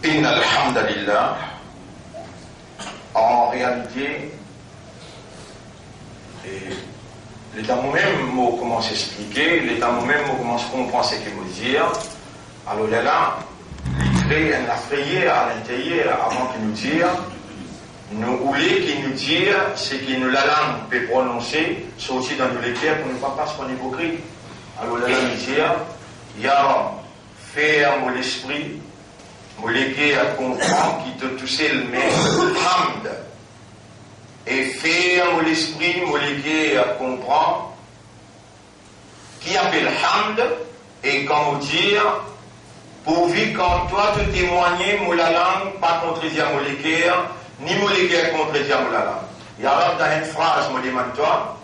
Inna alhamdulillah. En réalité, l'état moi-même, comment s'expliquer, l'état moi-même, comment se comprendre ce qu'il veut dire. Alors là, il crée un affrayé à l'intérieur avant qu'il nous dise, nous voulons qu'il nous dise ce que nous la langue peut prononcer, sortir dans nos lecteurs pour ne pas passer pour hypocrite. Alors là, il dit, ya ferme l'esprit, mon lecteur à comprendre qui te toussait le même hamd. Et ferme l'esprit, mon lecteur à comprendre qui appelle hamd et comment dire, pourvu quand toi te témoigner, mon la langue, pas contredire mon lecteur, ni mon lecteur contredire mon la langue. Il y a dans une phrase, me demande-toi,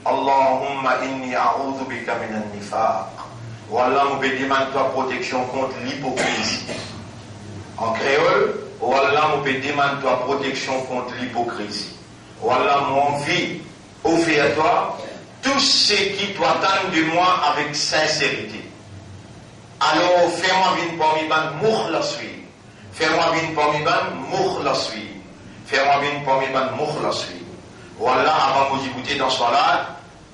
Allahumma inni a'udhu bika minan nifaq. Wallah, me demande-toi protection contre l'hypocrisie. En créole, Wallah, me demande-toi protection contre l'hypocrisie. Wallah, mon vie, offre à toi tout ce qui t'attend de moi avec sincérité. Alors, fais-moi une parmi ban mukhlaswi. Fais-moi une parmi ban mukhlaswi. Fais-moi une parmi ban mukhlaswi. Voilà, avant de vous écouter dans ce là,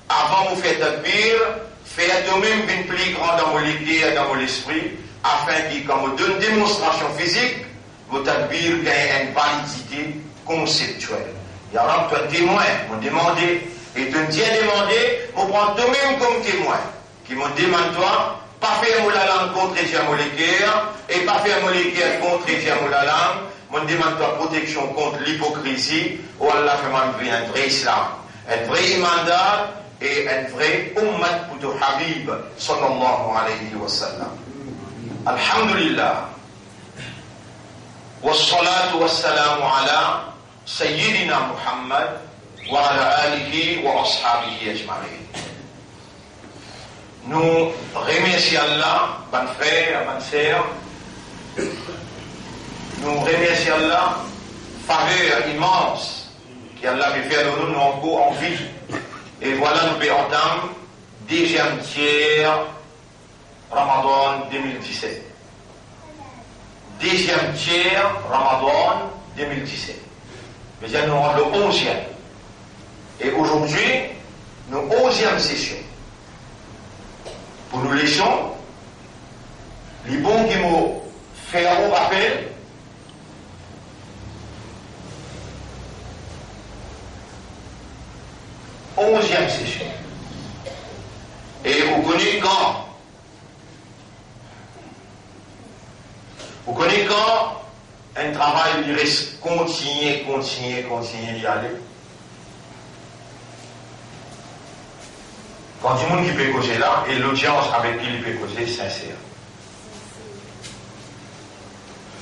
avant de vous faire takbir, faites toi-même une plus grande dans mon lecture et dans mon esprit, afin que, quand vous donnez une démonstration physique, votre takbir gagne une validité conceptuelle. Il y a un témoin, vous demandez, et de Dieu demander, vous prenez toi-même comme témoin, qui me demande toi, pas faire la langue contre mon lecteur, et pas faire mon lecteur contre la langue, me demande toi protection contre l'hypocrisie, ou Allah fait un vrai islam, un vrai imandat, et un vrai ummat pour ton habib, sallallahu alayhi wa sallam. Alhamdulillah. Wassalatu wassalamu ala Sayyidina Muhammad wa ala alihi wa ashabihi ajma'in. Nous remercions Allah, bon frère, bonne sœur. Nous remercions Allah, faveur immense qu'Allah veut faire de nous encore en vie. Et voilà, nous pouvons entendre deuxième tiers Ramadan 2017. Deuxième tiers Ramadan 2017. Mais nous avons le 11e. Et aujourd'hui, nous 11e session. Pour nous laissons, les bons qui m'ont fait un rappel, onzième session. Et vous connaissez quand? Vous connaissez quand un travail il reste continuer d'y aller? Quand du monde qui peut causer là, et l'audience avec qui il peut causer sincère.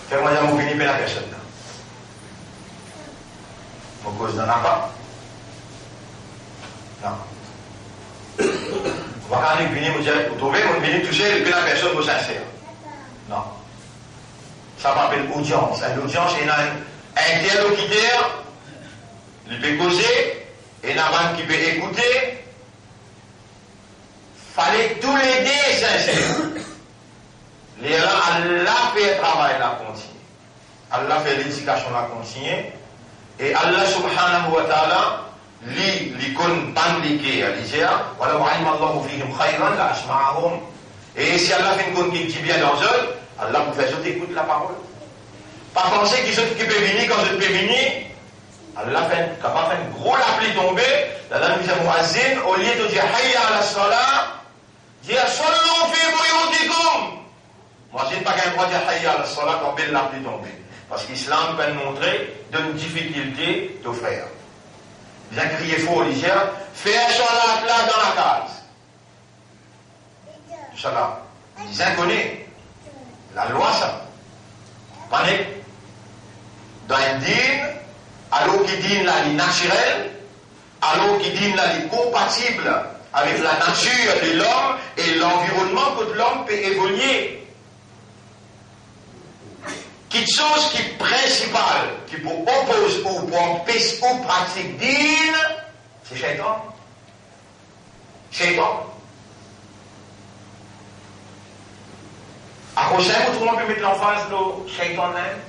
Fais-moi dire, vous venez la personne là. Vous cause d'en pas? Non. Vous allez venir me dire, vous trouvez, vous venez toucher et puis la personne vous sincère. Non. Ça s'appelle audience. L'audience, il y a un interlocuteur, il peut causer, et il y a un qui peut écouter. Fallait tous les deux sincères. Allah fait le travail la continue. Allah fait l'éducation la continue. Et Allah subhanahu wa ta'ala, li kon bandike à l'Israël, voilà wa'alima Allahu fihim khayran la asma'ahum. Et si Allah fait une kon qui vient dans eux, Allah vous fait sauter écoute la parole. Pas penser qu'ils sont qui peut venir quand je peux venir. Allah fait capable faire une gros appli tomber. La dame dit muazzin au lieu de dire hayya ala salat, dire sallu fi buyutikum. Moi je ne pas qu'un droit de dire hayya ala salat quand belle l'appli tomber. Parce qu'Islam peut nous montrer d'une difficulté de faire. Ils ont crié fort, ils disent, fais un salat là dans la case. Salat. Ils inconnus. La loi, ça. Panique. Dans un dîne, alors qu'il dîne là, il est naturel, alors qu'il dîne là, il est compatible avec la nature de l'homme et l'environnement que l'homme peut évoluer. Quelque chose qui est principal, qui peut opposer ou pour empêcher ou pratique dîne, c'est Shaitan. Shaitan. À prochain, tout le monde peut mettre l'emphase de Shaitan même.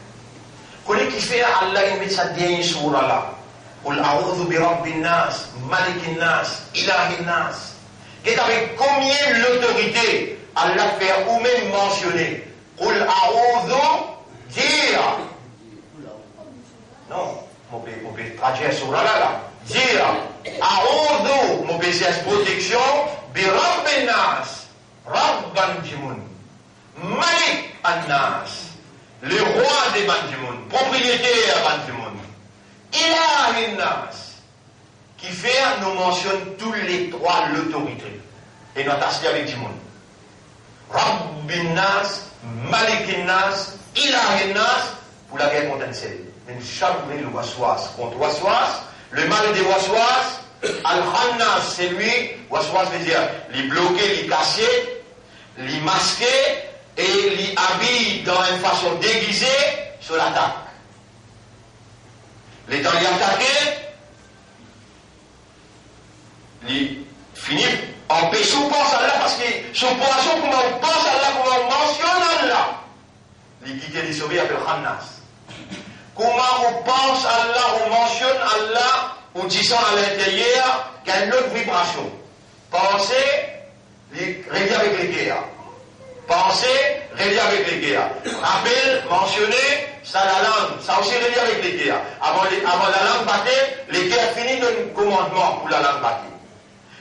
Connais qui fait Allah, il met sa dernière sourate là. Qul a'udhu bi rabbin nas, malikin nas, ilahin nas. Et avec combien l'autorité Allah fait ou même mentionner. Qul a'udhu, dire. Non, on peut traduire sur là. Dire. A'udhu, mon peut dire protection. Bi rabbin nas, rabban jimun. Malik an-nas, le roi des Banjimoun, propriétaire Banjimoun, Ilahin nas, qui fait, nous mentionne tous les trois l'autorité. Et nous attachons avec Jimoun. Rabbin nas, Malik nas, Ilahin nas, pour la guerre contre Ansel. Mais nous jamais le waswas contre waswas, le mal des waswas, Al-Khannas, c'est lui, waswas veut dire les bloquer, les casser, les masquer, et les habille dans une façon déguisée sur l'attaque. Les temps les attaquer, les finit en paix sous pense à Allah parce que sous poisson, comment on pense à Allah, comment on mentionne Allah. Les quitter les sauver appellent Khannas. Comment on pense à Allah, on mentionne Allah, on disant à l'intérieur qu'il y a une autre vibration. Pensez, réveiller avec les guerres. Pensez, relié avec les guerres. Rappel, mentionner, ça la langue, ça aussi relié avec les guerres. Avant la langue battée, les guerres finissent d'un commandement pour la langue battée.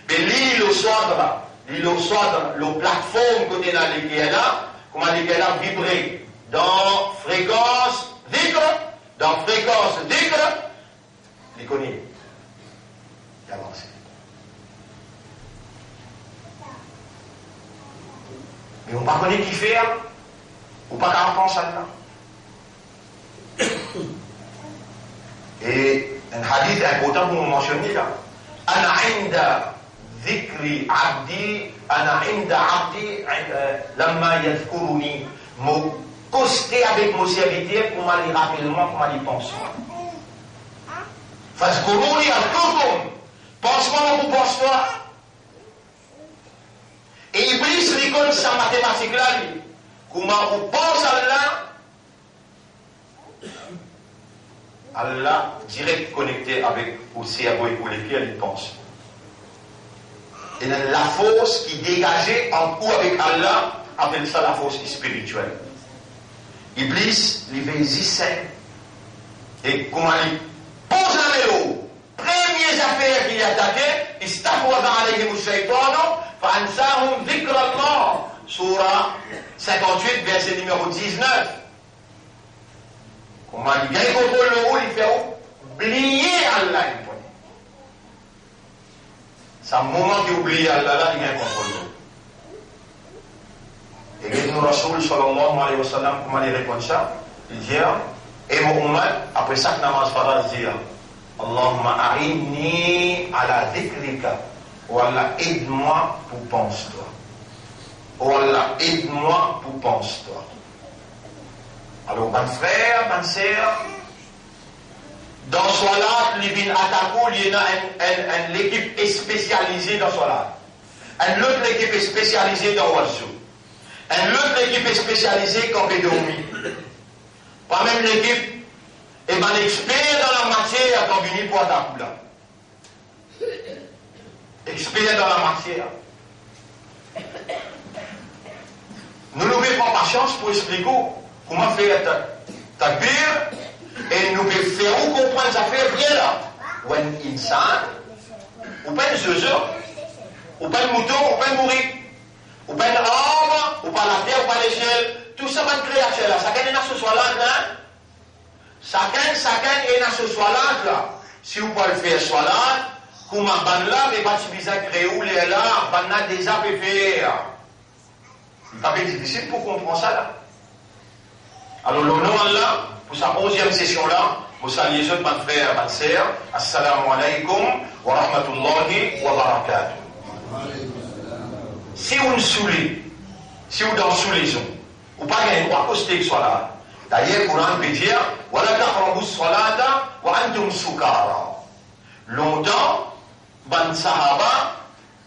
Mais l'île au soir, le plateforme côté dans les guerres là, comment les guerres là vibrer dans fréquence d'icre, les connaît. Il avance. Mais on ne connaît pas qui faire, ou pas qu'à penser à ça. Et un hadith important pour nous mentionner là. Ana inda dhikri abdi, ana inda abdi, lamma yadhkuruni. Me coster avec mon serviteur pour m'aller rapidement, pour m'aller penser. Fazkuruni al-kukum. Pense-moi, vous pense-toi. Et Iblis récolte sa mathématique là, lui. Comment on pense à Allah, Allah direct connecté avec au cerveau et pour lesquels il pense. Et la force qui dégageait en coup avec Allah, appelle ça la force spirituelle. Iblis, il fait zissé. Et comment il pose la mélo. Premières affaires qu'il a attaquées, il stafouada alayhim shaytanu. فَأَنْسَاهُمْ ذِكْرَ اللَّهِ Surah 58, verset numéro 19. Comment il gagne contrôle le rôle, il fait oublier Allah. C'est un moment qu'il oublie Allah, là, il gagne contrôle le rôle. Et le Rasoul sallallahu alayhi wa sallam, comment il répond ça? Il dit, et mon ummat, après ça, que namaz farad dit, Allahumma a'inni ala dhikrika. Oh Allah, aide-moi pour pense-toi. Oh Allah, aide-moi pour pense-toi. Alors, mon frère, ma sœur, dans Salat, il y a une équipe spécialisée dans Salat. Une autre équipe est spécialisée dans Wazou. Une autre équipe est spécialisée comme Bédoumi. Pas même l'équipe est un expert dans la matière comme Bini pour Atakula. Expert dans la matière. Nous nous mettons patience pour expliquer comment faire takbir et nous pouvons faire comprendre ça fait bien là. Ou un insan, ou pas un zeuze, ou pas un mouton, ou pas un mourir, ou pas un arbre, ou pas la terre, ou pas l'échelle. Tout ça va être créature là. Chacun est dans ce soir là. Chacun est dans ce soir là. Si vous pouvez le faire soir là, comment ban là, mais pas suffisant créer où les là, ban là déjà peut faire. C'est pas difficile pour comprendre ça là. Alors le nom là, pour sa 11e session là, vous saluez les autres, mon frère, ma sœur, assalamu alaikum wa rahmatullahi wa barakatuh. Si vous nous saoulez, si vous dans saoulaison, ou pas gagner droit coster que soit là. D'ailleurs, le Coran peut dire, wa la taqrabu salata wa antum sukara. Longtemps, ban sahaba,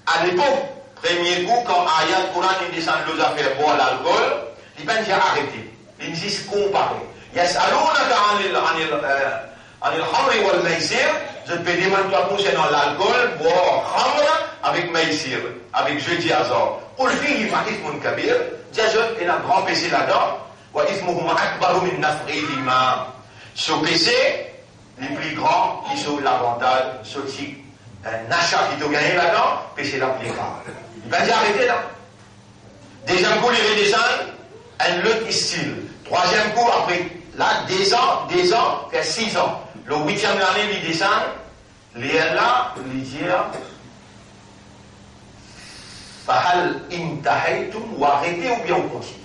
à l'époque, premier coup, quand ayat Coran il descend nos affaires boire l'alcool, Il va dire arrêter. Il dit comparer. عن الخمر والميسر, je te demande toi concernant l'alcool, boire khamr avec maïsir, avec jeu de hasard. Qul fihi ithmun kabir, déjà il y a un grand péché là-dedans, wa ithmuhuma akbaru min naf'ihima. Ce péché, les plus grands, qui sont l'avantage, ce qui un achat qui t'a gagné là-dedans, péché la plus grave. Il va dire arrêtez là. Deuxième coup, il redescend, un autre style. Troisième coup, après, là, 2 ans, fait 6 ans. Le 8e année, il descend, il est là, il dit, Fahal intahaytum ou arrêtez ou bien on continue.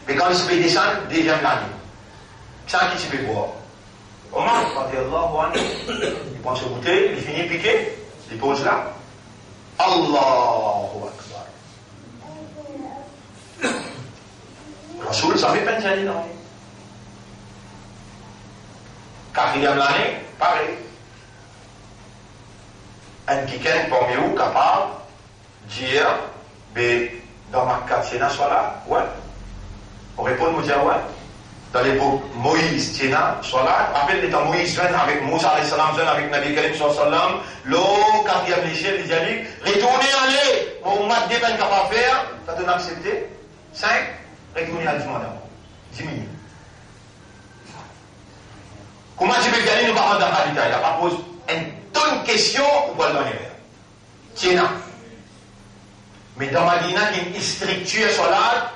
Mais quand il se fait descendre, 2e année, sans qu'il se fait boire. Omar, il prend ce bouteille, il finit piquer, il pose là. Allahu Akbar. Rasoul, ça fait peine d'année, non? 4e année, pareil. Un quelqu'un parmi vous capable de dire, mais dans ma quartier, soit là, ouais. On répond, nous dire, ouais. Dans l'époque, Moïse, Tiena, soit là. Après, les temps, Moïse vient avec Moussa, vient avec Nabi Karim, sallam. Le 4e échelle, il dit, retournez, allez. Mon mat de peine capable de faire, ça donne accepté. 5, retournez à 10 mois d'avant. 10 minutes. Comment tu peux gagner, nous parlons dans la détail. Il a pas posé une tonne de questions pour le donner. Tiena. Mais dans Madina, il y a une structure sur là.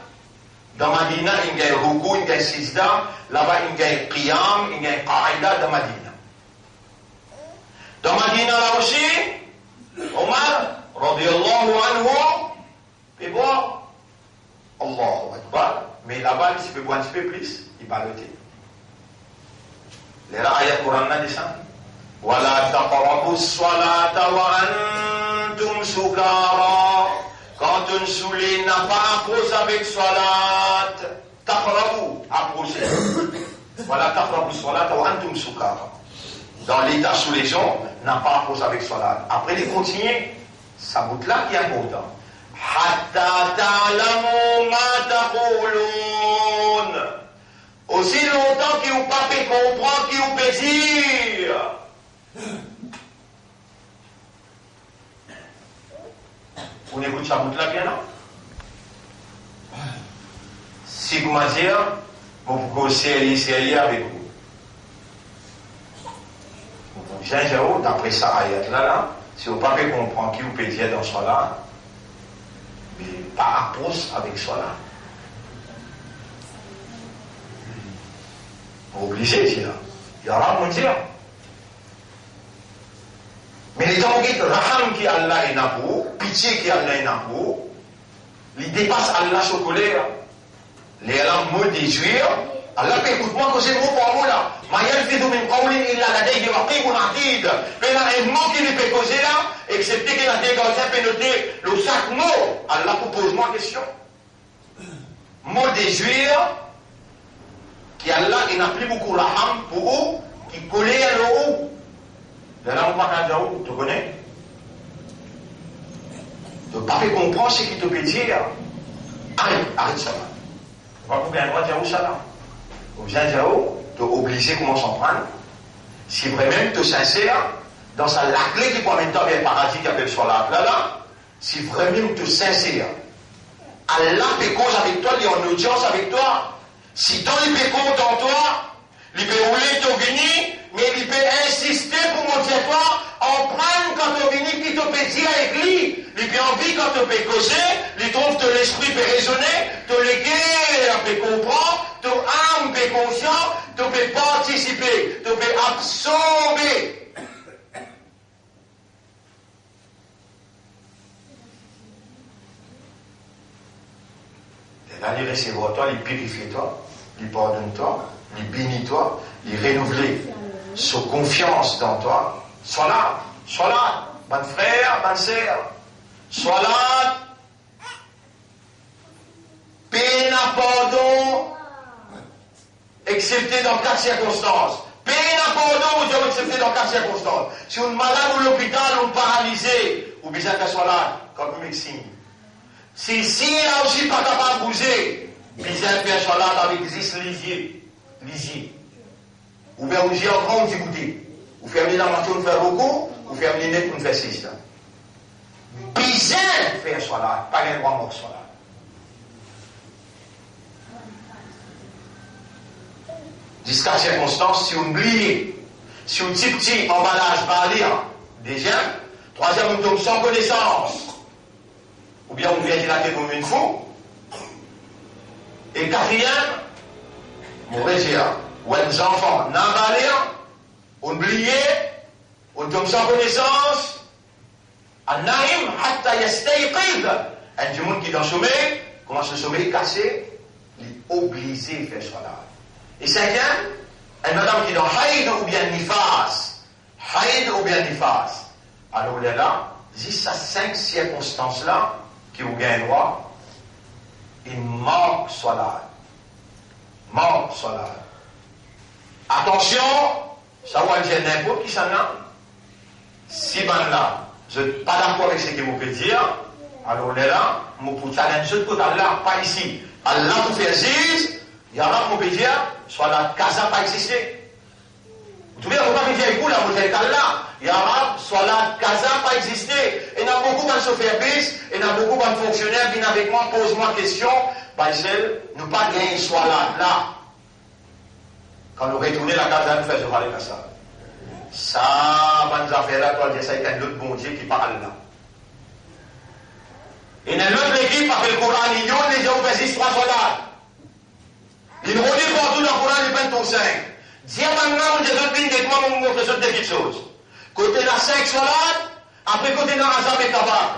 Dans Madina, il y a un ruku, il y a un sijda. Là-bas, il y a un qiyam, il y a un qaïda dans Madina. Dans Madina, là aussi, Omar, radiyallahu anhu, il boit. Allahu Akbar. Mais là-bas, il peut boire un petit peu plus, il va lutter. Les ayat Coran descend. Wala taqrabu as-salata wa antum sukara. Quand un saoulé n'a pas approché avec salat, taqrabu, approché. Wala taqrabu as-salata wa antum sukara. Dans l'état sous les gens, n'a pas approché avec salat. Après, il continue. Ça bout là qui est important. Hatta ta'lamu ma taqulun. Aussi longtemps qu'il vous pas fait comprendre, qu'il vous plaisir. On écoute ça bout là bien non? Si vous m'avez dit, vous pouvez série avec vous. Jean-Jao, d'après ça, ayat là, si vous pas fait comprendre qu'il vous plaisir dans ce là, mais pas approche avec ce là. Obligé, c'est là. Il y aura mon dire. Mais les temps où raham qui Allah est là pour, pitié qui Allah est là pour, il dépasse Allah sur colère. Les langues me déduire, Allah peut écoute-moi que c'est mot pour mot là. Ma yalfidu min qawlin illa ladayhi raqibun atid. Mais là, un mot qui lui peut causer là, excepté qu'il a dégagé, peut noter le sac mot. Allah pose-moi question. Mot déduire, qui Allah, il n'a plus beaucoup raham pour eux, qui collait à l'eau. De là, on parle à l'eau, tu connais? Tu ne peux pas comprendre ce qu'il te peut dire. Arrête ça. Tu vas couper un droit de Yahoo ça là. Au bien Yahoo, tu es obligé comment s'en prendre. Si vraiment tu es sincère, dans sa la clé qui peut en même temps vers le paradis qui appelle sur la là, si vraiment tu es sincère, Allah peut cause avec toi, il est en audience avec toi. Si ton il peut compte en toi, il peut rouler ton vini, mais il peut insister pour montrer à toi, en prendre quand ton vini qui te peut dire avec lui. Il peut envie quand tu peux causer, il trouve que l'esprit peut raisonner, ton légué peut comprendre, ton âme peut conscient, tu peux participer, tu peux absorber. Et là, il recevra toi, il purifie toi. Il pardonne toi, il bénit toi, il renouvelle sa confiance dans toi. Sois là, bon frère, bonne sœur. Sois là, peine à pardon, excepté dans 4 circonstances. Peine à pardon, nous devons accepter dans 4 circonstances. Si on est malade ou l'hôpital, on est paralysé, ou bien qu'elle soit là, comme médecine. Si là aussi pas capable de bouger, bien faire soldat avec 10 lisiers. Ou bien vous y encore, vous écoutez. Vous fermez la mention de faire beaucoup, vous fermez les nez pour faire 6 là. Bien faire soldat, pas un droit mort soldat. Jusqu'à circonstance, si vous oubliez, si vous petit emballage va lire, déjà, troisième, vous tombe sans connaissance, ou bien vous vient dilater comme une fou, et quatrième, vous dire, ou les enfants n'en va lire, oubliez, vous tombe sans connaissance, à naïm, hatta yastayqid, un du monde qui est dans le sommeil, commence le sommeil cassé, il est obligé de faire cela. Et cinquième, une madame qui est dans haïd ou bien nifas. Haïd ou bien nifas. Alors là, juste à 5 circonstances-là, qui vous gagnent droit, il manque solat. Manque solat. Attention, ça va dire n'importe qui s'en a. Si ben là, je ne suis pas d'accord avec ce que vous pouvez dire, alors là, je peux challenger de côté Allah, pas ici. Allah vous fait zise, il y a un peut dire, soit la casa pas existé. Vous trouvez, on va pas dire, écoute, la modèle là, il y a soit la casa pas existé. Et il y a beaucoup de services, et il y a beaucoup de fonctionnaires qui viennent avec moi, pose-moi question, nous pas gagner soit là. Quand nous retournons la casa, nous faisons parler comme ça. Ça, bonnes affaires là, toi, ça, il y a un autre bon Dieu qui parle là. Et dans l'autre équipe, après le Coran, il y a les gens qui font 3 soldats. Il redit partout dans le Coran, il peint ton 5. Dis maintenant, j'ai d'autres lignes, et moi, je vous montre des petites choses. Côté la 5 soldats, après côté dans Azam et Kabak.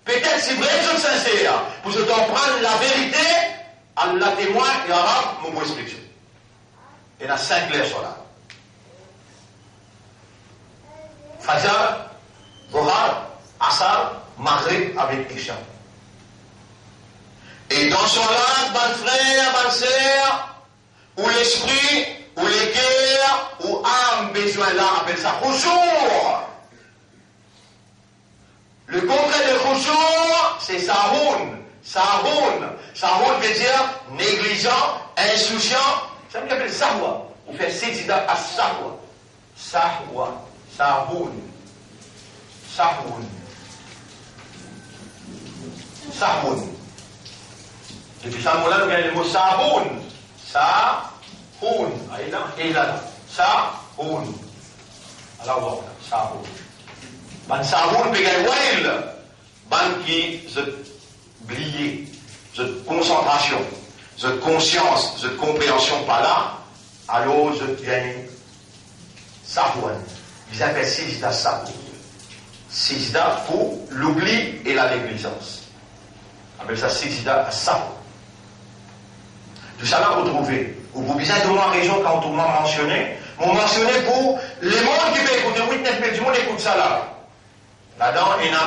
Peut-être si vous êtes sincère, pour se comprendre la vérité, Allah témoin et arabe, mon vous explique. Il y a 5 clairs soldats. Fajr, Bohar, Asar, Maghrib avec Isha. Et dans son âme, bon frère, bonne sœur, où l'esprit, où les cœurs, où âme besoin là, appelle ça khushu'. Le contraire de khushu', c'est sahoun. Sahoun veut dire négligent, insouciant. Ça veut dire sahwa. On fait sédida à sahwa. Sahoun. Depuis ça, nous avons le mot sahoun. Sahoun. Sahoun. Alors voilà, sahoun. Ban sahoun peut gagner wail. Ban qui se blier, se concentration, se conscience, se compréhension par là. Alors je gagne sahoun. Ils appellent sijda sahoun. Sijda pour l'oubli et la négligence. On appelle ça sijda sahoun. Tout ça là, vous trouvez. Vous besoin de ma région quand on m'a mentionné. M'ont mentionné pour les mondes qui peuvent écouter. 8-9 du monde écoute ça là. Là-dedans, il y en a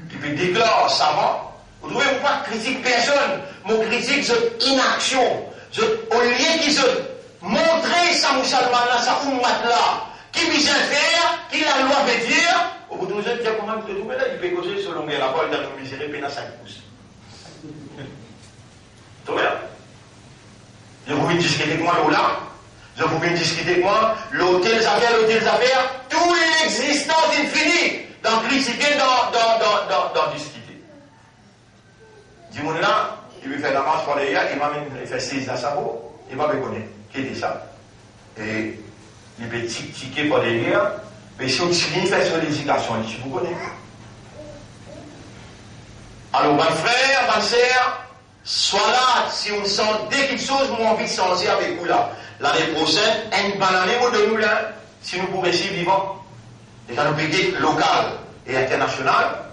qui peut déclarer savant. Vous trouvez, vous pas critique personne. Mon critique, c'est inaction. Au lieu qu'ils se montrer ça musulman là, ça ummat là, qui besoin faire, qui la loi veut dire. Vous trouvez dire comment vous trouvez là, il peut causer selon la parole dans le miséré, pénal 5 pouces. Tout bien. Je vous viens discuter avec moi là, je vous viens discuter avec moi, l'hôtel affaires, toute l'existence infinie, dans critiquer, dans discuter. Dis-moi là, il veut faire la marche pour les gars, il fait 6 à sa peau, il va me connaître, qui était ça. Et il peut tiquer pour les gars, mais si on fait sur l'éducation, il vous connaît. Alors, bon frère, bonne sœur, soit là, si on sent dès quelque chose, moi envie de sentir avec vous là. L'année prochaine, une bonne année, vous de nous là, si nous pouvons rester vivants. Et dans nos pays local et international,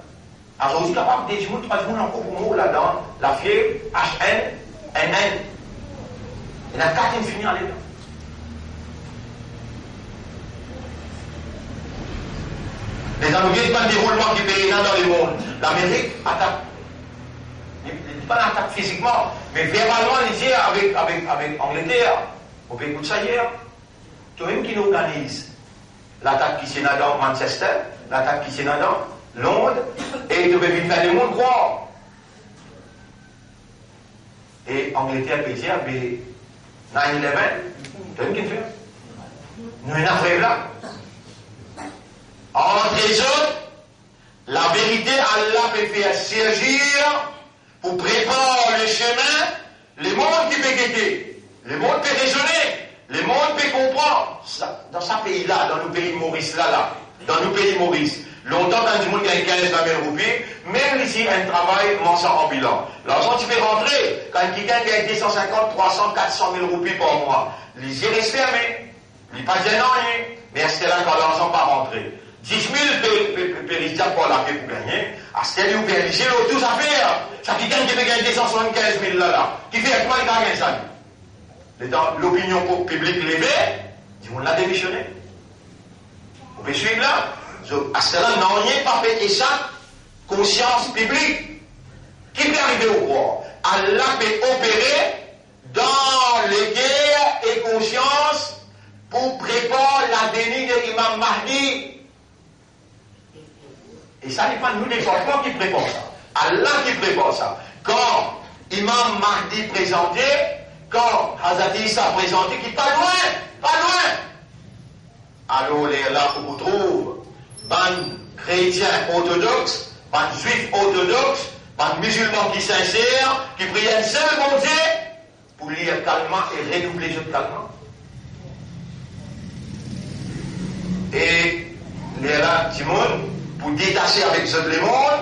alors on est capable de jouer 3 jours encore pour nous là-dedans, la fièvre, HN, NN. Il y en a 4 infinies à l'état. Les années pas le déroulement qui paye dans le monde. L'Amérique attaque. Pas l'attaque physiquement, mais verbalement, il dit avec Angleterre. Vous pouvez écouter ça hier. Toi même qui nous organise l'attaque qui s'est dans Manchester, l'attaque qui s'est dans Londres, et tu peux vite faire le monde croire. Et Angleterre peut dire, 9/11, donne qu'il fait. Nous n'avons là. Entre les autres, la vérité, Allah peut faire surgir pour préparer le chemin, les mondes qui peuvent guetter, les mondes peuvent raisonner, les mondes peuvent comprendre. Ça, dans ce pays-là, dans nos pays Maurice, là, dans nos pays Maurice, longtemps quand du monde gagne 15 000 roupies, même ici, un travail mensuel ambulant. L'argent, tu peux rentrer, quand quelqu'un gagne 250, 300, 400 000 roupies par mois, les yeux restent fermés, ils ne pas rien, mais est-ce que là, quand l'argent pas rentré? 10 000 périciens pour la paix pour gagner. À ce qu'il y a périciens, tout ça fait. Ça qui gagne qui peut gagner 275 000 là. Qui fait quoi il gagne ça? Dans l'opinion publique levée, du monde l'a démissionné. Vous pouvez suivre là? À ce là, non, il n'y a pas fait ça. Conscience publique. Qui peut arriver au pouvoir? Allah peut opérer dans les guerres et conscience pour préparer la venue de l'imam Mahdi. Et ça n'est pas nous les enfants qui préparent ça. Allah qui prépare ça. Quand Imam Mahdi présenté, quand Hazrat Issa présenté, qui pas loin. Alors là où vous trouvez, ban chrétiens orthodoxes, ban juifs orthodoxes, ban musulmans qui sincères, qui prient un seul bon Dieu, pour lire calmement et redoubler les autres calmement. Et là, Timon, pour détacher avec ce monde,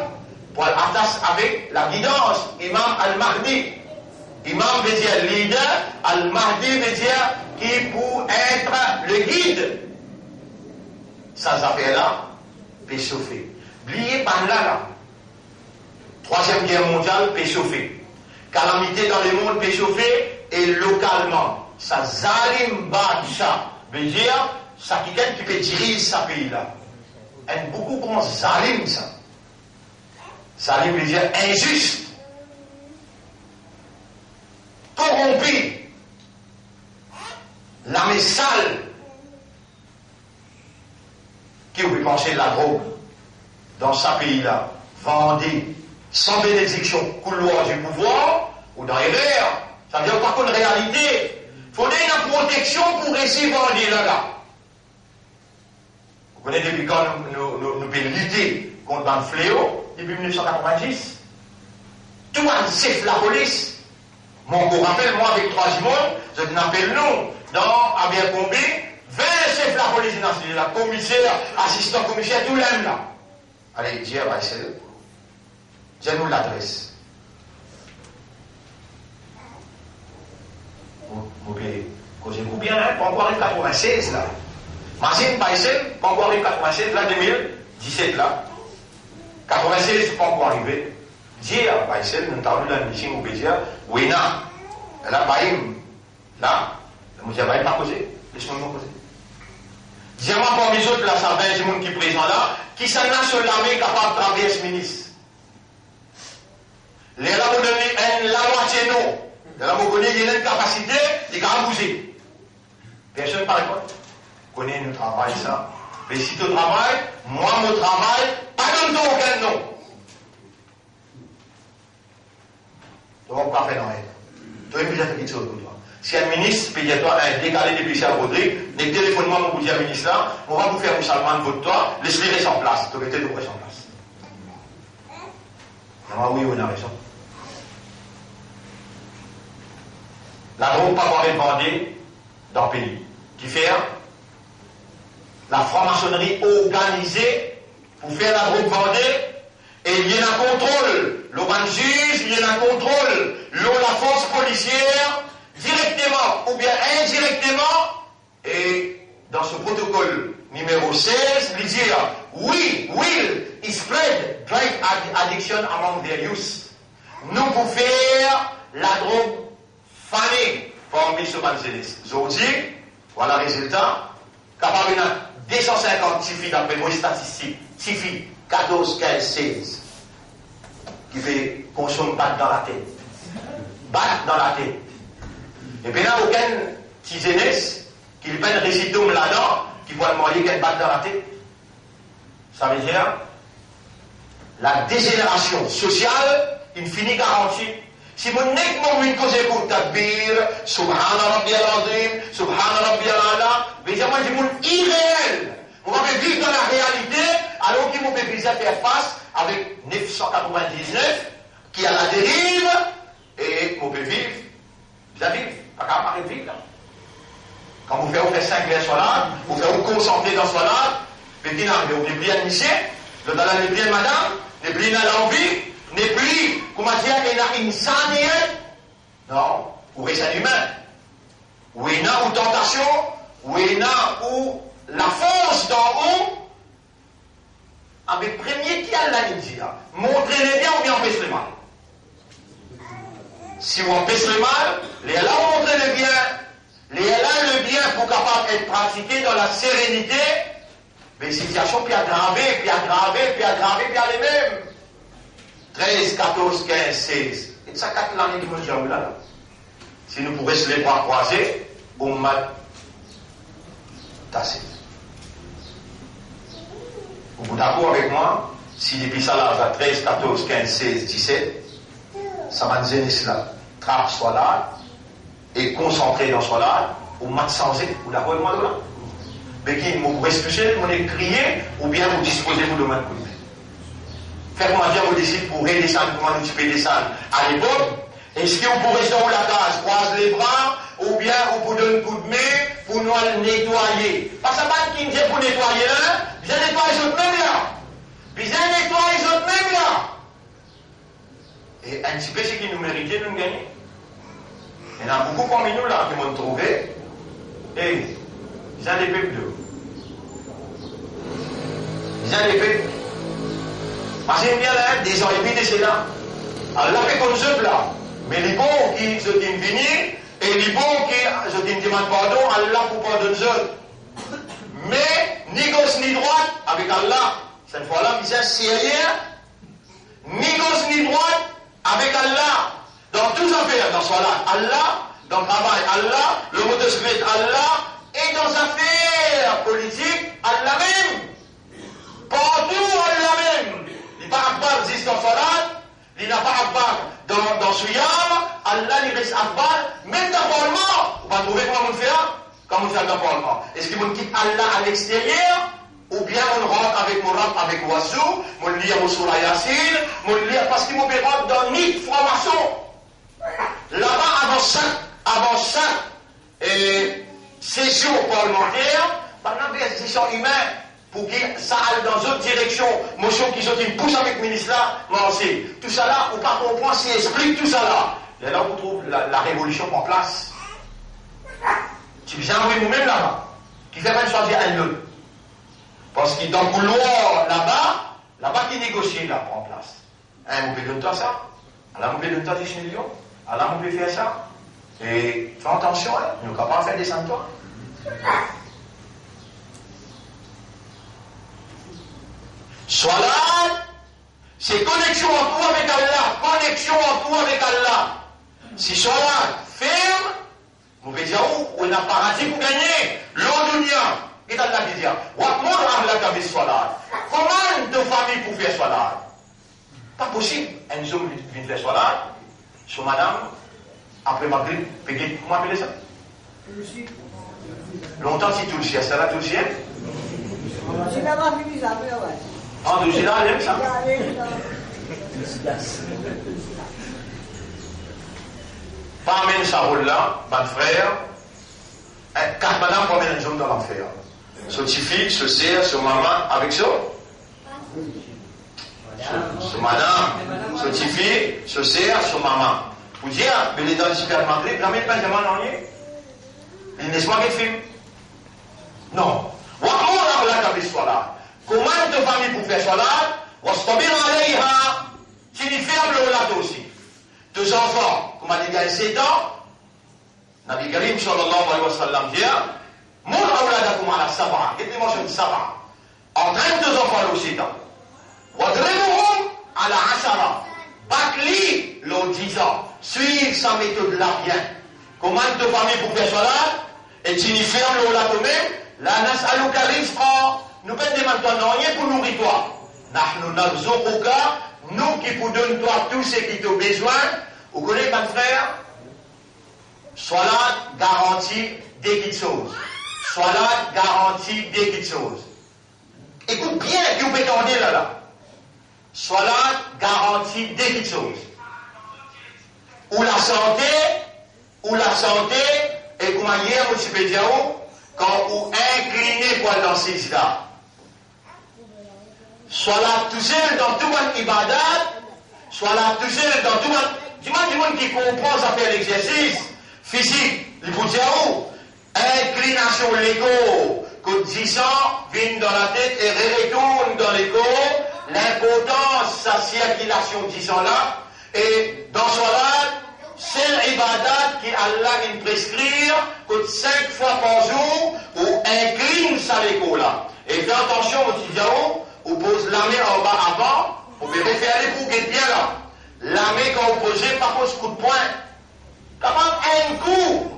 pour attacher avec la guidance, Imam Al-Mahdi. Imam veut dire leader, Al-Mahdi veut dire qui pour être le guide. Ça affaire-là, peut chauffer. N'oubliez pas là. Troisième guerre mondiale peut chauffer. Calamité dans le monde peut chauffer et localement. Ça zalim badcha veut dire ça quelqu'un qui peut diriger ce pays-là. Et beaucoup grand zalim ça. Zalim veut dire injuste, corrompu, l'âme sale. Qui vous penser de la drogue dans ce pays-là, vendée sans bénédiction, couloir du pouvoir, ou dans les verres, ça veut dire pas qu'une réalité. Il faut donner une protection pour réussir à vendre là-là. Vous connaissez depuis quand nous pouvons lutter contre un fléau, depuis 1990. Tout le monde sait la police. Mon cours rappelle, moi avec 3 monde, je n'appelle nous, dans Abercrombie, 20 chefs de la police nationale, la commissaire, assistant commissaire, tout l'aime là. Allez, Dieu va essayer. Je nous l'adresse. Vous pouvez causer vous bien, hein, pas encore en 96 là. Machine, pas ici, pas encore en 96, là, 2017 là. 96, pas encore arrivé. Dieu, pas ici, nous avons vu la mission, vous pouvez dire, oui, non. Là, pas là, vous n'avez pas causé. Laissez-moi me poser. Dis-moi parmi les autres, là, ça va, des gens qui sont présents là, qui s'en a sur l'armée capable de traverser ministre. Les là, vous donnez la moitié non. Les là, vous connaissez, il y a une capacité, il va bouger. Personne ne parle pas. Vous connaissez notre travail, ça. Mais si tu travailles, moi, mon travail, pas de nom, aucun nom. Donc, pas faire dans l'aide. Tu as une quelque chose pour toi. Si un ministre, paye-toi un décalé depuis Charles Rodrigue, les téléphonements vont vous dire, ministre là, on va vous faire un salman de toi, laissez-les rester en place. Tu mettez de quoi en place. Ah oui, on a raison. La drogue pas avoir demandé dans le pays. Qui fait la franc-maçonnerie organisée pour faire la drogue vendée, et il y a un contrôle. L'OBAN juge, il y a un contrôle. La force policière, directement ou bien indirectement, et dans ce protocole numéro 16, il dit oui, will spread drug addiction among their youth. Nous pouvons faire la drogue fanée parmi ce Manzelis. Aujourd'hui, voilà le résultat. Capable de 250 filles d'après vos statistiques, 6 filles, 14, 15, 16, qui fait consommer battre dans la tête. Battre dans la tête. Et puis là, aucun petit jeunesse qui lui peine récitum là-dedans, qui voit demander qu'elle batte dans la tête. Ça veut dire la dégénération sociale, une finie garantie. Si mon nek mon une cause pour takbir, subhana rabbiyal azim, subhana rabbiyal ala, mais moi je mon irréel. On va vivre dans la réalité, alors qu'il peut déjà faire face avec 999 qui a la dérive, et on peut vivre, vous avez vivre, pas capable de vivre là. Quand vous faites 5 vers solat, vous faites vous concentrer dans solat, mais qui n'arrive, vous n'êtes plus un lycée, le dalal n'est plus un madame, n'est plus une l'envie, n'est plus, comment dire, une insanie. Non, ou est un humain. Ou il y a une tentation, ou il y a ou la force d'en haut, avec premier qui a la dit, montrez-les bien ou bien empêchez le mal. Si vous empêchez le mal, les là montrez le bien. Les là le bien pour capable être pratiqué dans la sérénité, mais situation puis aggravée, puis aggravée, puis aggravée, puis elle est même. 13, 14, 15, 16. Et ça, 4 l'année qui me dit là. Si nous pourrions se les bras croisés, on m'a tassé. Vous êtes d'accord avec moi? Si depuis ça là, à 13, 14, 15, 16, 17, ça m'a dit cela. Trappe soit là, et concentré dans soit là, on m'a changé. Vous d'accord avec moi là? Mais qui vous respectez, vous crier, ou bien vous disposez-vous de ma couille. Faites-moi dire, vous décidez pour redescendre, comment nous pouvons descendre à l'époque. Est-ce que vous pourrez rester dans la case, croise les bras, ou bien vous pouvez donner un coup de main pour nous nettoyer? Parce que pas qui me dit pour nettoyer là, bien nettoyer les autres même là. Bien nettoyer les autres même là. Et un petit peu ce qui nous méritait, nous gagner. Il y en a beaucoup parmi nous là qui m'ont trouvé. Et ils ont des peuples d'eux. Ils ont des peuples. Parce qu'il y a des gens qui étaient là. Alors là, fait comme ceux là. Mais les bons qui se disent venir, et les bons qui se disent demandent pardon, Allah pour pardonner eux. Mais ni gauche ni droite avec Allah. Cette fois-là, ils sont sérieux. Ni gauche ni droite avec Allah. Dans toutes affaires, dans soit-là, Allah, dans le travail, Allah, le mot de secret, Allah, et dans les affaires politiques, Allah même. Partout, Allah même. Il n'y a pas Akbar existe dans Salat, il n'y a pas Akbar dans Souyam, Allah il reste Akbar, même dans le Parlement. On va trouver comment on fait là, comment on fait dans le Parlement. Est-ce qu'on quitte Allah à l'extérieur, ou bien on rentre avec mon rap, avec Ouassou, on lit à Moussoula Yassine, on lit parce qu'il m'a fait rentrer dans ni franc-maçon. Là-bas, avant chaque séjour parlementaire, pendant des décisions humaines, pour que ça aille dans d'autres directions, motion qui sont une pousse avec le ministre là, tout ça là, on pas comprendre s'il explique tout ça là. Et là, on trouve la révolution en place. Tu viens envoyer nous-mêmes là-bas, qui fait même choisir un autre. Parce que dans le couloir là-bas qui négocie là, en place. Hein, vous pouvez donner ça, là, vous pouvez donner 10 millions. Alors, on peut faire ça. Et fais attention, hein, nous ne pouvons pas faire descendre toi. Salat, c'est connexion en tout avec Allah. Connexion en tout avec Allah. Si salat ferme, vous pouvez dire où on a paradis pour gagner. L'Odunia. Et Allah qui dit, comment de famille pour faire salat? Pas possible. Un homme vient faire salat. Sur madame, après Maghrib, comment appelez ça? Longtemps si tout le ciel, c'est là tout le ciel? C'est là-bas fini ça, après, ouais. Ah, tout le ciel, elle aime ça? Pas même ça roule là, mon frère. Car madame promène un homme dans l'enfer. Ce petit fille, ce sert, ce maman, avec ça? Ce madame, ce petit fille, ce sert, ce maman. Vous dites, mais il est dans le supermarché, jamais le Benjamin n'en est. Il n'est pas qu'il filme. Non. Comment une famille pour faire cela? Tu n'y fermes le lato aussi. Deux enfants, comme a dit, il y a 7 ans, Nabi Karim sallallahu alayhi wa sallam dit, mon awladakum ala sab'a, et puis moi je dis sab'a. Entraîne 2 enfants à 7 ans. Wadribuhum ala ashara. Batli l'autre 10 ans. Suivre sa méthode là bien. Comment de famille pour faire cela? Et tu n'y fermes le lato même. La nas'aluka rizqa. Nous ne demandons rien pour nourrir toi. Nahnu narzuquka. Nous qui vous donnons toi tout ce qui t'a besoin. Vous connaissez, mon frère? Salat garantit des petites choses. Salat garantit des petites choses. Écoute bien, qui vous pouvez entendre là. Salat garantit des petites choses. Ou la santé, et comment hier, vous pouvez dire, quand vous inclinez pour aller dans ces là. Soit là tout seul dans tout le ibadat, soit là tout seul dans tout le monde qui comprend à faire l'exercice physique, il faut dire où? Inclination l'écho, que 10 ans viennent dans la tête et retournent dans l'écho, l'importance, sa circulation 10 ans là, et dans Salat, c'est l'ibadat qui Allah vient prescrire que 5 fois par jour, ou incline sa l'écho là. Et faites attention au Tidiao, vous posez la main en bas avant, vous pouvez faire les coups qui est bien là. La main quand vous posez, pas pose coup de poing. Capable un coup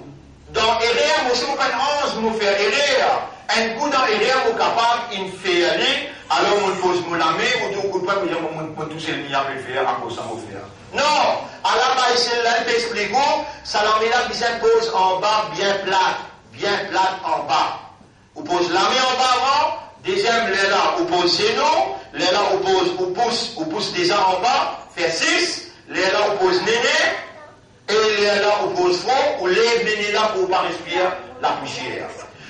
dans l'erreur, vous savez qu'un 11 vous fait erreur. Un coup dans l'erreur, vous capable de faire aller, alors vous pose la main, vous dites au coup de poing, vous dites, vous touchez le milliard, vous faire, à cause ça, vous faire. Non, Allah va essayer de t'expliquer, ça la main là qui s'impose en bas, bien plate en bas. Vous posez la main en bas avant, deuxième, là, vous posez genou, là, vous pousse déjà en bas, fait 6, là, vous posez néné, et là, vous posez front, vous lèvez néné là pour ne pas respirer la poussière.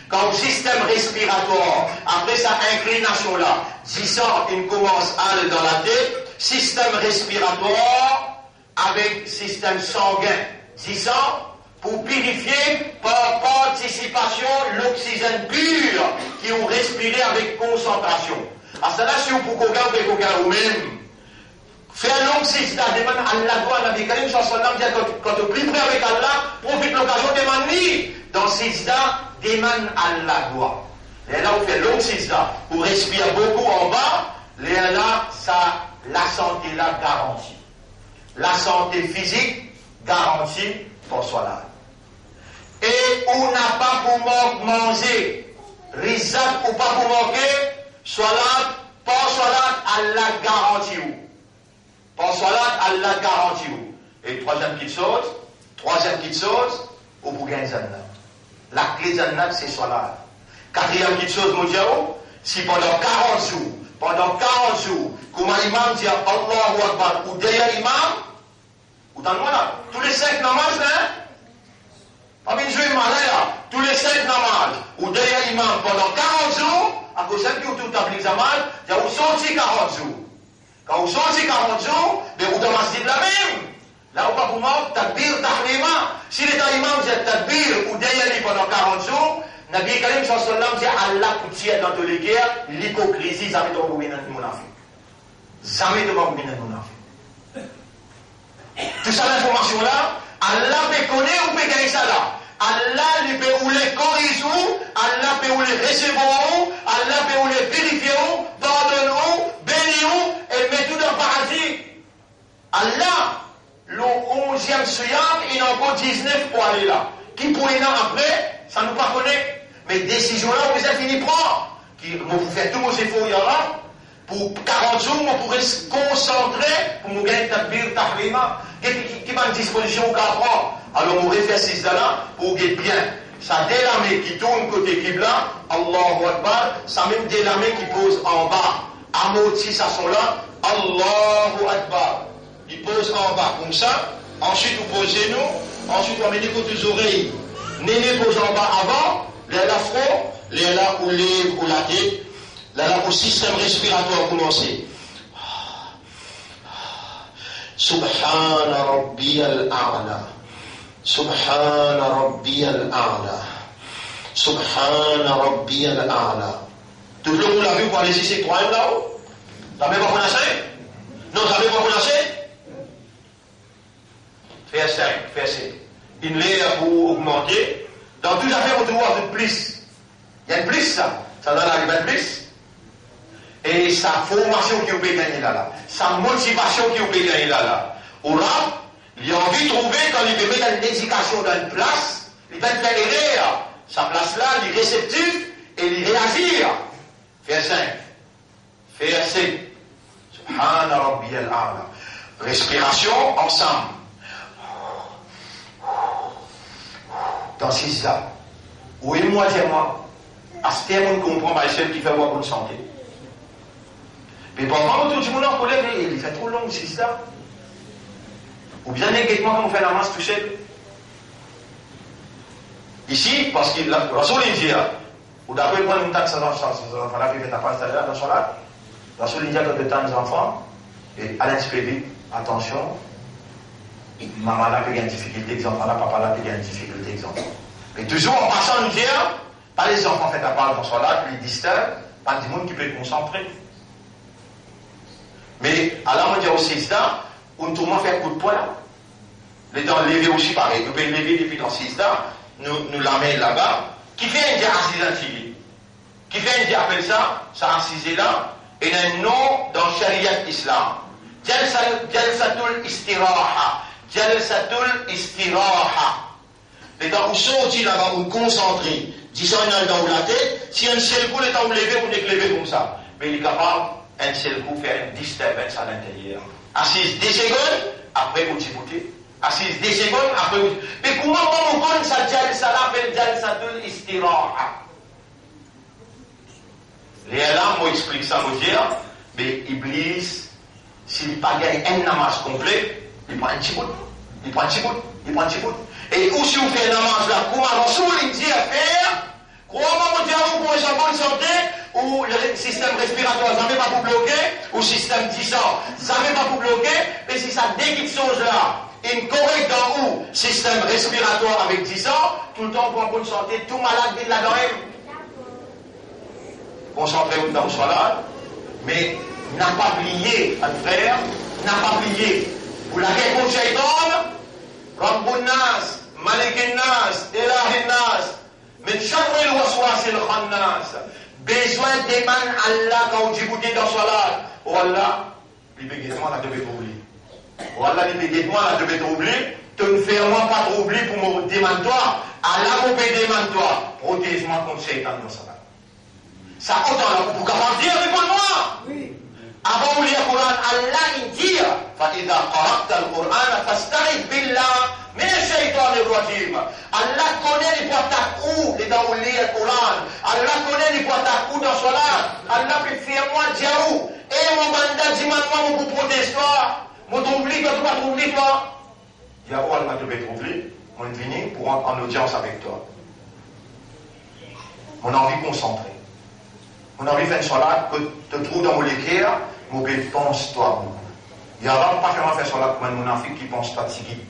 Quand le système respiratoire, après sa inclination là, 10 ans, il commence à aller dans la tête, système respiratoire avec système sanguin, 10 ans, pour purifier par participation l'oxygène pur qui ont respiré avec concentration. À cela, si vous pouvez regarder vous-même, faire l'oxygène, demande à Allah, Nabi Karim, quand tu pries près avec Allah, profite l'occasion de demander dans Sijda, demande à Allah. Et là, vous faites l'oxygène, vous respirez beaucoup en bas, et là, ça, la santé là garantie. La santé physique garantie pour Salat. Et on n'a pas pour manger, risque ou pas pour manquer, Salat, pas Salat, Allah garantit. Pas Salat, Allah garantit. Et troisième petite chose, ou pour gagner Jannat. La clé Jannat, c'est Salat. Quatrième petite chose, mon Dieu, si pendant 40 jours, comme l'imam dit Allahu Akbar, ou derrière l'imam, ou dans le monde là, tous les 5 namages, hein? Pas bien jouer mal là, tous les 5 namages, ou derrière l'imam pendant 40 jours, à cause de ça, tout t'applique Zaman, il y a où sorti 40 jours. Quand vous sortez 40 jours, mais vous dans masjid la même. Là, on va pour moi, takbir, tahrima. Si l'état imam dit takbir, ou derrière lui pendant 40 jours, Nabi Karim sallallahu dit Allah pour tirer dans toutes les guerres, l'hypocrisie, jamais de vous dans le monafik. Jamais de vous dans le monafik. Tout ça, l'information là, Allah peut connaître ou peut gagner ça là. Allah lui peut ou les corriger, Allah peut ou les recevoir, Allah peut ou les vérifier, pardonner, bénir, et mettre tout dans le paradis. Allah, le 11e suyam, il en a encore 19 pour aller là. Qui pour aller là après, ça ne nous pas connaît. Mais décision là, vous avez fini prendre. Vous faites tout vos efforts là, pour 40 jours, vous pourrez se concentrer pour nous gagner takbir, tahrima. Qui va une disposition qu'on prend. Alors, on refait ces là pour gagner bien. Ça délamé qui tourne côté Qibla, Allahu Akbar, ça même délamé qui pose en bas. Amorti, ça sont là, Allahu Akbar. Il pose en bas comme ça. Ensuite, vous posez nous. Ensuite, vous amenez côté des oreilles. Néné pose en bas avant. Là, la front. Là, où les ou la tête. Là, au système respiratoire commencer. Subhana Rabbiyal A'la. Subhana Rabbiyal A'la. Subhana Rabbiyal A'la. Tout le monde l'a vu pour aller ici, c'est 3 là-haut. T'as même pas prononcé? Non, t'as même pas prononcé? Fais 5, fais 6. Une l'air pour augmenter. Dans toute affaire, on trouve un peu plus. Il y a une plus, ça. Ça donne arriver un plus. Et sa formation qui vous peut gagner là. Sa motivation qui vous peut gagner là. Au rap, il a envie de trouver quand il peut mettre une éducation dans une place, il va faire erreur. Sa place là, il est réceptif et il réagit. Fais 5. Fais 6. Subhana Rabbiyal A'la. Respiration ensemble. dans 6 ans. Oui, moi, à ce terme, on comprend pas celle qui fait voir bonne santé. Mais pendant que tout le monde en collègue, il fait trop long, 6 ans. Ou bien négativement, quand on fait la masse touchée. Ici, parce que la Rasoul India, ou d'après prendre une taxe dans la vie de la passe dans son lac, la Rasoul India, quand de temps des enfants, et à l'inspecter, attention, maman là peut y avoir une difficulté, les enfants là, papa là peut y avoir une difficulté, les enfants. Mais toujours en passant nous dire, pas les enfants fait la part dans son lac, les distincts, pas du monde qui peut être concentré. Mais alors on dit aussi ça, on tourne faire coup de poing là. Les dents levées aussi pareil, nous pouvons lever depuis dans 6 ans, nous l'amène là-bas. Qui fait un dia assise antiqué? Qui fait un dia appelle ça assise là, et il y a un nom dans Sharia Islam. Jalsatul Istiraha. Jalsatul Istiraha. Les dents où sortent là-bas, où concentrés, disons dans la tête, si un seul coup, les dents où lever, on est levé comme ça. Mais il est capable, un seul coup, faire une disturbance à l'intérieur. Assise 10 secondes, après vous t'y assise 10 secondes, après vous. Mais comment on connaît ça, ça l'appelle Jalsatul Istiraha. Les là, moi explique ça, moi dire, mais Iblis, s'il n'a pas gagné un namaz complet, il prend un petit bout, il prend un petit bout, il prend un petit bout. Et où si vous faites un namaz là, comment on dit à faire, comment on dit à vous pour une bonne santé, ou le système respiratoire, ça ne pas vous bloquer, ou le système 10 ans, ça ne pas vous bloquer, mais si ça déquitte chose là, une correcte dans où, système respiratoire avec 10 ans, tout le temps pour une bonne santé, tout malade vide là-dedans. Concentrez-vous dans le salade, mais n'a pas plié à faire, n'a pas plié. Vous l'avez pour Shaitan, Rabbun Nas, Malikin Nas, Ilahin Nas, min sharril waswasil khannas. Besoin d'éman Allah quand vous écoutez dans le salade. Oh Allah, il béguement la devait troubler. Oh Allah, il béguement la devait troubler. Tu ne fais moi pas troubler pour me demander toi. Allah me peut demander toi. Protège-moi contre Shaitan dans le salade. Ça autant là, vous pouvez dire, réponds-moi. Oui. Avant de lire le Coran, Allah il dit فَإِذَا قَرَأْتَ الْقُرْآنَ فَاسْتَعِذْ بِاللَّهِ مِنَ الشَّيْطَانِ الرَّجِيمِ. Allah connaît les points à coup dans le lire le Coran. Allah connaît les points à coup dans le Salat. Allah peut faire moi diaou. Et mon mandat dit maintenant mon protège toi. Mon t'oublie toi, tu vas t'oublier toi. Diaou Allah te peut t'oublier. On est venu pour en audience avec toi. On a envie de concentrer. On a envie de faire une salade que tu trouves dans mon équerre, mais pense-toi beaucoup. Il n'y a pas faire une salade comme un monafik qui pense pas de si vite.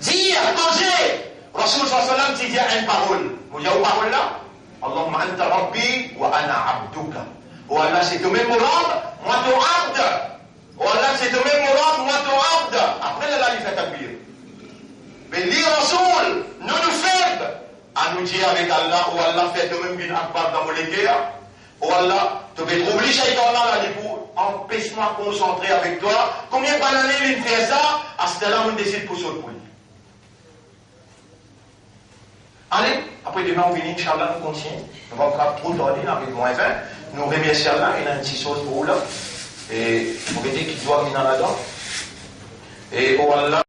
Dis, attendez, Rasoul sallam dit une parole. Vous y a une parole là? Allahumma anta rabbi wa ana abduka. Oh Allah, c'est toi-même mon rab, moi ton abd. Oh Allah, c'est toi-même mon rab, moi ton abd. Après là, il fait takbir. Mais les Rasoul, nous faibles. À nous dire avec Allah, ou Allah fait de même bin akbar dans mon guerre, ou Allah, tu peux trouver Shaitan là, pour empêche-moi de concentrer avec toi. Combien d'années il fait ça? À ce temps-là, on décide pour sauter pour lui. Allez, après demain, on finit, Inch'Allah, nous continuons. On va faire trop d'ordine avec moins 20. Nous remercions Allah, il a une petite chose pour vous là. Et vous voyez qu'il doit venir là-dedans. Et oh Allah.